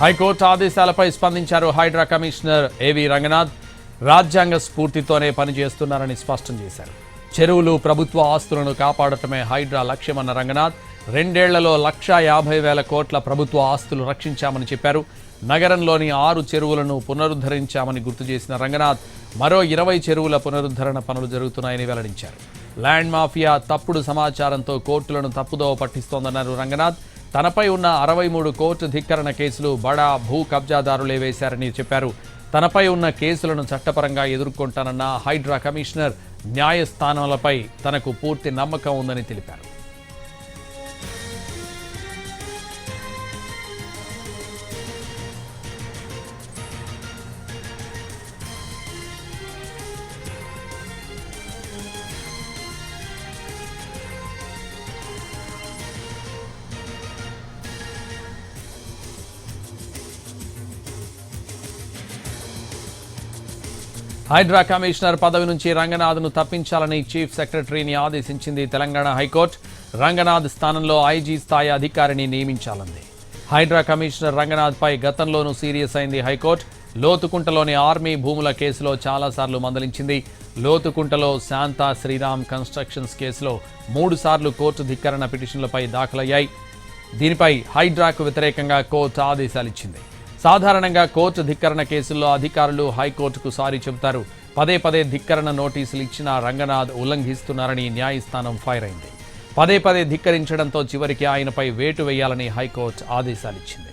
High court ఆదేశాలపై స్పందించారు Hydraa commissioner ఏవి రంగనాథ్. రాజ్యాంగ స్ఫూర్తితోనే పనిచేస్తున్నారని స్పష్టం చేశారు. చెరువులు, ప్రభుత్వ ఆస్తులను కాపాడటమే హైడ్రా లక్ష్యమన్న రంగనాథ్ 2 ఏళ్లలో 1,50,000 కోట్ల ప్రభుత్వ ఆస్తులు రక్షించామని చెప్పారు. నగరంలోని 6 చెరువులను పునరుద్ధరించామని గుర్తు చేసిన రంగనాథ్ మరో 20 చెరువుల పునరుద్ధరణ పనులు జరుగుతున్నాయని వెల్లడించారు. ల్యాండ్ మాఫియా తప్పుడు సమాచారంతో కోర్టులను తప్పుదోవ పట్టిస్తోందన్నారు రంగనాథ్. తనపై ఉన్న 63 కోర్టు ధిక్కరణ కేసులు బడా భూ కబ్జాదారులే వేశారని చెప్పారు. తనపై ఉన్న కేసులను చట్టపరంగా ఎదుర్కొంటానన్న హైడ్రా కమిషనర్ న్యాయస్థానాలపై తనకు పూర్తి నమ్మకం ఉందని తెలిపారు. హైడ్రా కమిషనర్ పదవి నుంచి రంగనాథ్ను తప్పించాలని చీఫ్ సెక్రటరీని ఆదేశించింది తెలంగాణ హైకోర్టు. రంగనాథ్ స్థానంలో ఐజీ స్థాయి అధికారిని నియమించాలంది. హైడ్రా కమిషనర్ రంగనాథ్పై గతంలోనూ సీరియస్ అయింది హైకోర్టు. లోతుకుంటలోని ఆర్మీ భూముల కేసులో చాలాసార్లు మందలించింది. లోతుకుంటలో శాంతా శ్రీరామ్ కన్స్ట్రక్షన్స్ కేసులో 3 సార్లు కోర్టు ధిక్కరణ పిటిషన్లపై దాఖలయ్యాయి. దీనిపై హైడ్రాకు వ్యతిరేకంగా కోర్టు ఆదేశాలిచ్చింది. సాధారణంగా కోర్టు ధిక్కరణ కేసుల్లో అధికారులు హైకోర్టుకు సారీ చెబుతారు. పదే పదే ధిక్కరణ నోటీసులు ఇచ్చినా రంగనాథ్ ఉల్లంఘిస్తున్నారని న్యాయస్థానం ఫైర్ అయింది. పదే పదే ధిక్కరించడంతో చివరికి ఆయనపై వేటు వేయాలని హైకోర్టు ఆదేశాలిచ్చింది.